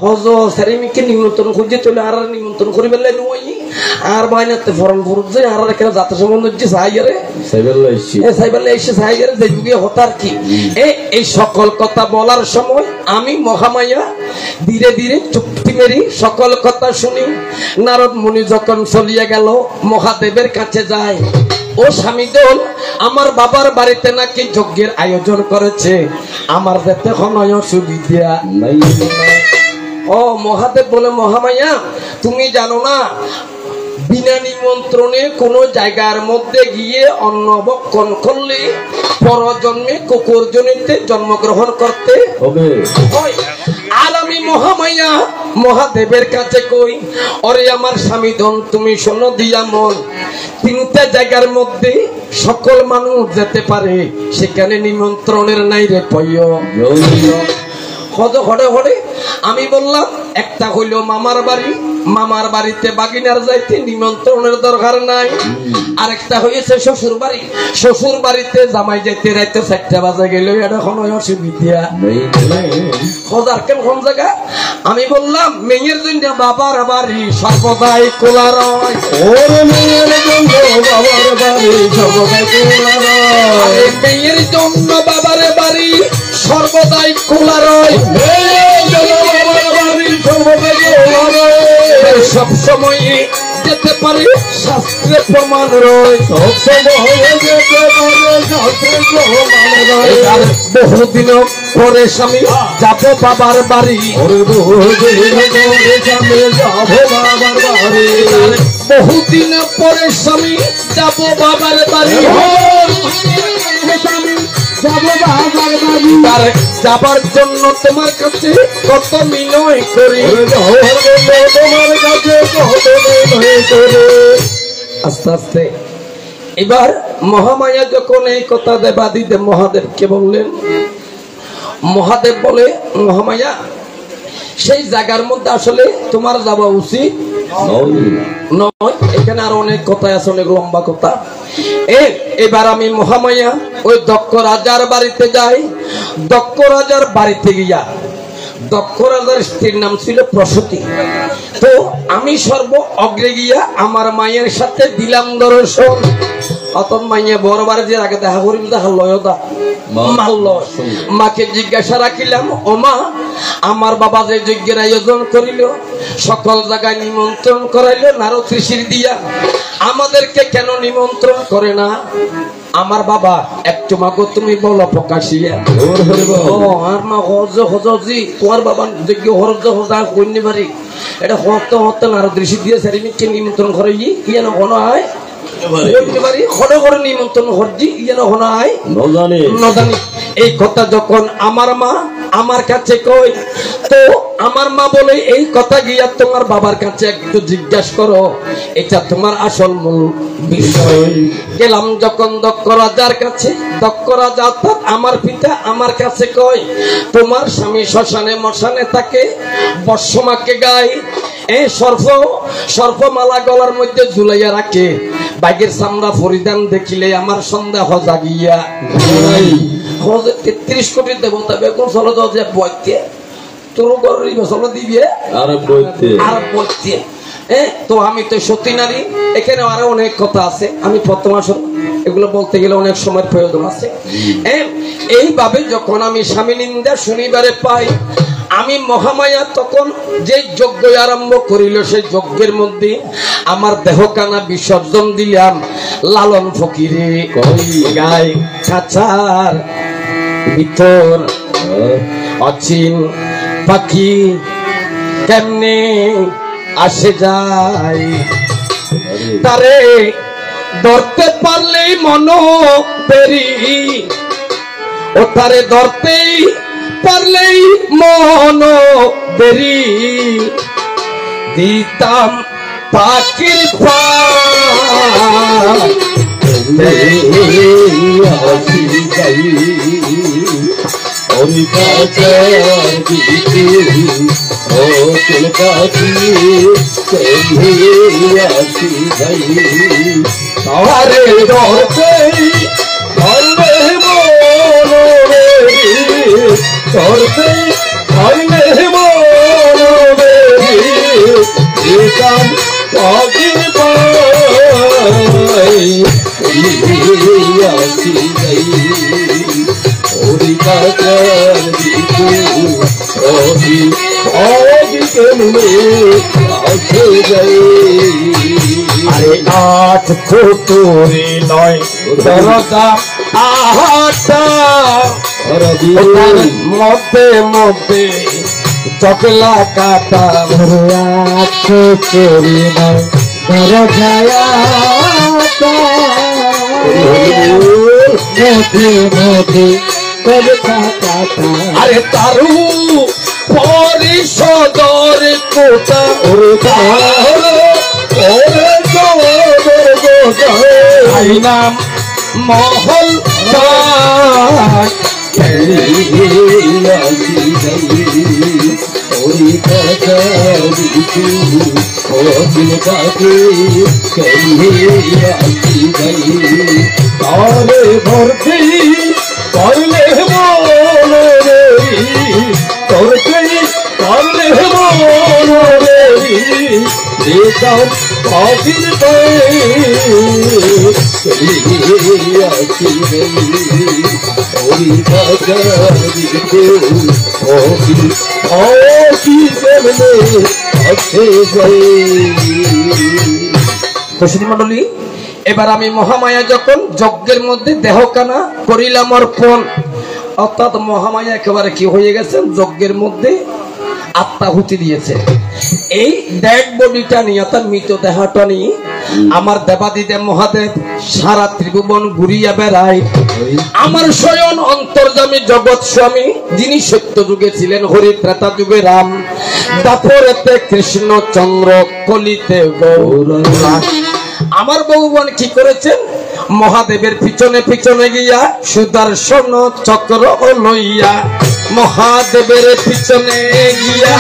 হজ সেরিমিকে নিমন্ত্রণ খুঁজে চলে আর নিমন্ত্রণ করি বেলে নই আর বাইনাতে ফরন ফুরুত যে আর এখানে যাত্রা সম্বন্ধ হচ্ছে সাইয়ারে সাইবেলে এসে সাইয়ারে দেখবি হতার কি এই সকল কথা বলার সময় আমি মহামায়া ধীরে ধীরে চুক্তি মেরি সকল কথা শুনি। নারদ মুনি যখন চলিয়া গেল মহাদেবের কাছে যায়, ও স্বামীদল আমার বাবার বাড়িতে নাকি যজ্ঞের আয়োজন করেছে, আমার যেতে কোনো অসুবিধা নাই। ও মহাদেব বলে মহামায়া তুমি জানো না বিনা নিমন্ত্রণে কোন জায়গার মধ্যে গিয়ে অন্ন ভক্ষণ করলে পরজন্মে কুকুর জনিতে জন্মগ্রহণ করতে হবে। আর আমি মহামায়া মহাদেবের কাছে কই, ওরে আমার স্বামী ধন তুমি শোনো দিয়া মন, তিনটা জায়গার মধ্যে সকল মানুষ যেতে পারে, সেখানে নিমন্ত্রণের নাই রে পয়। হড়ে হড়ে আমি বললাম একটা হইল মামার বাড়ি, মামার বাড়িতে বাগিনার যাইতে নিমন্ত্রণের দরকার নাই। আরেকটা হয়েছে শ্বশুর বাড়ি, শ্বশুর বাড়িতে জামাই যাইতে রাইতে 4টা বাজে গেল, এটা কোনো অসুবিধা হজার কেন কোন জায়গা। আমি বললাম মেয়ের জন্য বাবার বাড়ি সর্বদাই খোলা রয়, মেয়ের জন্য বাবার বাড়ি সর্বদাই খোলা রয়, মেয়ের জন্য বাবার বাড়ি সর্বদাই খোলা রয়, সব সময় যেতে পারে শাস্ত্রে প্রমাণ রয়, বহুদিন পরে স্বামী যাব বাবার বাড়ি, বহুদিন পরে স্বামী যাব বাবার বাড়ি, যাবার জন্য তোমার কাছে কত বিনয় করি, তোমার কাছে কত বিনয় করে। আস্তে আস্তে এবার মহামায়া যখন এই কথা দেবাদিদেব মহাদেবকে বললেন, মহাদেব বলে মহামায়া সেই জায়গার মধ্যে আসলে তোমার যাওয়া উচিত নয়, এখানে আর অনেক কথা আছে, অনেক লম্বা কথা। এবার আমি মহামায়া ওই দক্ষ রাজার বাড়িতে যাই। দক্ষ রাজার বাড়িতে গিয়া, দক্ষ রাজার স্ত্রীর নাম ছিল প্রসূতি, তো আমি সর্ব অগ্রে গিয়া আমার মায়ের সাথে দিলাম দর্শন। অতন মাইয়া বড় বাড়ি আগে দেখা করিম, দেখা লয়দা মারল। মাকে জিজ্ঞাসা রাখিলাম, ও মা আমার বাবা যে যজ্ঞের আয়োজন করিল, সকল জায়গায় নিমন্ত্রণ করাইল নারদ ঋষির দিয়া, আমাদেরকে কেন নিমন্ত্রণ করে না? আমার বাবা একটু মাগো তুমি বলো প্রকাশিয়া। আর মা হজ হজি তোমার বাবা যজ্ঞ হরজ হজা কন্যা বাড়ি, এটা হতে হতে নারদ ঋষি দিয়ে সেরিমিকে নিমন্ত্রণ করে ইয়ে না কোনো হয় নিমন্ত্রণ হরজি ইয়ে না কোনো হয় নজানি। এই কথা যখন আমার মা আমার কাছে কই, তো আমার মা বলে এই কথা গিয়া তোমার বাবার কাছে একটু জিজ্ঞাসা করো, এটা তোমার আসল মূল বিষয়। গেলাম যখন দক্ষ রাজার কাছে, দক্ষ রাজা অর্থাৎ আমার পিতা আমার কাছে কয়, তোমার স্বামী শ্মশানে মশানে থাকে, বর্ষমাকে গায়, এই সর্পমালা গলার মধ্যে ঝুলাইয়া রাখে, বাঘের চামড়া পরিধান দেখিলে আমার সন্দেহ জাগিয়া। 33 কোটি দেবতা বেগুন চলো যে বইতে তোর চলো দিবে আর বইতে। তো আমি তো সত্যি নারী, এখানে আরো অনেক কথা আছে, আমি প্রথম আসল এগুলো বলতে গেলে অনেক সময়ের প্রয়োজন আছে। এইভাবে যখন আমি স্বামী নিন্দা শনিবারে পাই, আমি মহামায়া তখন যে যজ্ঞ আরম্ভ করিল, সেই যজ্ঞের মধ্যে আমার দেহকানা বিসর্জন দিলাম। লালন ফকিরে গাই কাছার ভিতর অচিন পাখি কেমনে আসে যায়, তারে ধরতে পারলেই মন পেরি, ও তারে ধরতেই পারলেই মন বেরি, দিতাম পাখির তারে ধরতেই ধরবে মন, ধরতেই ধরবে মন আরে আট ফুটুরি নয় দরজা আহাটা মধ্যে মধ্যে চকলা কাটা আট ফুটুরি নয় দরজা মধ্যে মধ্যে চকলা কাটা। আরে তারু পরিষদর কোটা নাম মহল ভর্তি করলে করলে মন্ডলী, এবার আমি মহামায়া যখন যজ্ঞের মধ্যে দেহকানা করিলাম অর্পণ, অর্থাৎ মহামায়া একেবারে কি হয়ে গেছেন, যজ্ঞের মধ্যে আত্মাহুতি দিয়েছে। এই ডেড বডিটা নিয়ে অর্থাৎ মৃতদেহটা নিয়ে আমার দেবাদিদেব মহাদেব সারা ত্রিভুবন ঘুরিয়া বেড়ায়। আমার স্বয়ং অন্তর্যামী জগৎ স্বামী, যিনি সত্য যুগে ছিলেন হরি, ত্রেতা যুগে রাম, দাপরেতে কৃষ্ণচন্দ্র, কলিতে গৌরঙ্গা। আমার ভগবান কি করেছেন, মহাদেবের পিছনে পিছনে গিয়া সুদর্শন চক্র লইয়া, মহাদেবের পিছনে গিয়া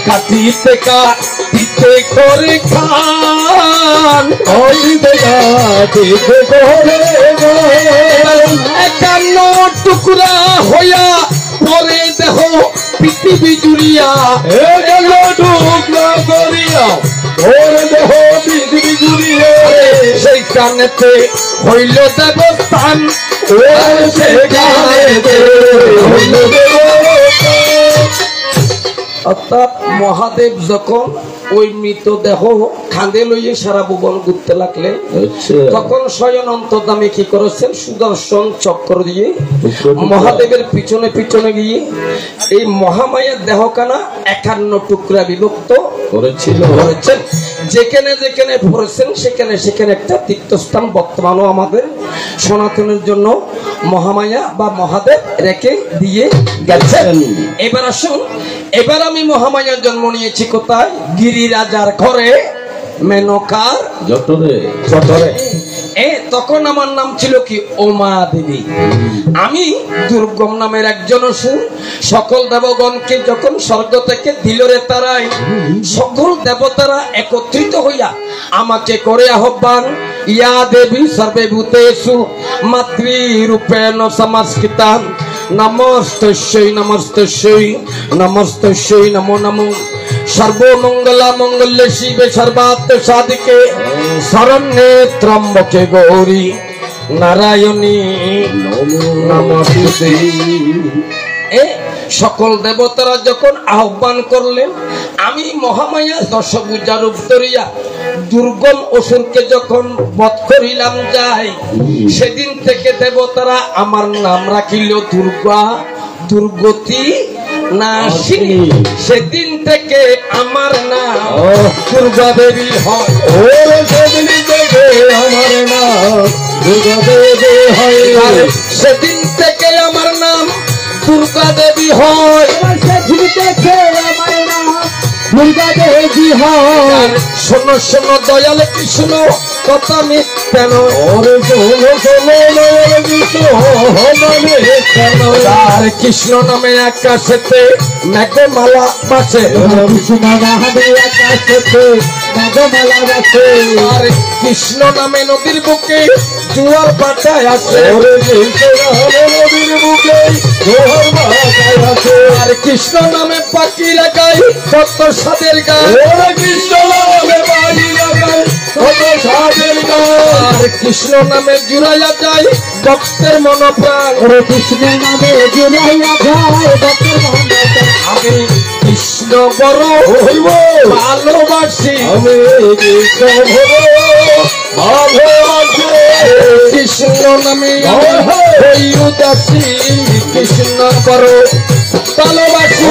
কাটিতে কাটিতে করে খান, একান্ন টুকরা হইয়া পরে দেহ পৃথিবী জুড়িয়া, টুকরা করিয়া দেহ পৃথিবী জুড়িয়া, সেই কানেতে হইল দেবস্থান, অর্থাৎ মহাদেব যখন ওই মৃতদেহ খাঁদে লইয়ে সারা ভুবন ঘুরতে লাগলেন, তখন স্বয়ং অন্তর্যামী কি করেছেন, সুদর্শন চক্র দিয়ে মহাদেবের পিছনে পিছনে গিয়ে এই মহামায়ার দেহখানা 51 টুকরা বিভক্ত করেছেন। যেখানে যেখানে পড়েছেন সেখানে সেখানে একটা তীর্থস্থান বর্তমানও আমাদের সনাতনের জন্য মহামায়া বা মহাদেব রেখে দিয়ে গেছেন। এবার আসুন, এবার আমি মহামায়ার জন্ম নিয়েছি কোথায়, গিরিরাজার ঘরে, মেনকার জঠরে। তখন আমার নাম ছিল কি, ওমা দেবী। আমি দুর্গম নামের একজন অসুর, সকল দেবগণকে যখন স্বর্গ থেকে দিল রে তারাই, সকল দেবতারা একত্রিত হইয়া আমাকে করে আহ্বান, ইয়া দেবী সর্বে ভূতেষু মাতৃরূপেণ সংস্কৃতাম, নমস্তস্যৈ নমস্তস্যৈ নমস্তস্যৈ নমো নমো, সর্বমঙ্গলা মঙ্গলে শিবে সর্বার্থ সাধিকে, শরণ্যে ত্রম্বকে গৌরী নারায়ণী নমস্তুতে। সকল দেবতারা যখন আহ্বান করলেন, আমি মহামায়া দশভুজা রূপ ধরিয়া দুর্গম অসুরকে যখন বধ করিলাম যাই, সেদিন থেকে দেবতারা আমার নাম রাখিল দুর্গা, দুর্গতি নাশিনী। সেদিন থেকে আমার নাম দুর্গা দেবী হয়, সেদিন থেকে আমার নাম দুর্গা দেবী হয়, সেদিন থেকে আমার নাম দুর্গা দেবী হয়, সেদিন থেকে আমার নাম দুর্গা দেবী হয়। শোনো শোনো দয়াল কৃষ্ণ কথা মিথ্যা নয়, কৃষ্ণ নামে আকাশেতে মেঘমালা বাসে, কৃষ্ণ নামে নদীর বুকে জোয়ার পাটায় আসে, নদীর বুকে জোয়ার পাটায় আসে, আর কৃষ্ণ নামে পাখিরা গায় কত সাদের গায়, কৃষ্ণ নামে পাখিরা গায় হতো সাধের গান কৃষ্ণ নামে জুড়াইয়া যায় ভক্তের মন প্রাণ কৃষ্ণ নামে জুড়াইয়া যায় ভক্তের মন প্রাণ আমি কৃষ্ণ বড় হইব ভালোবাসি আমি কৃষ্ণ ভালোবাসি কৃষ্ণ নামে হই উদাসী কৃষ্ণ বড় ভালোবাসি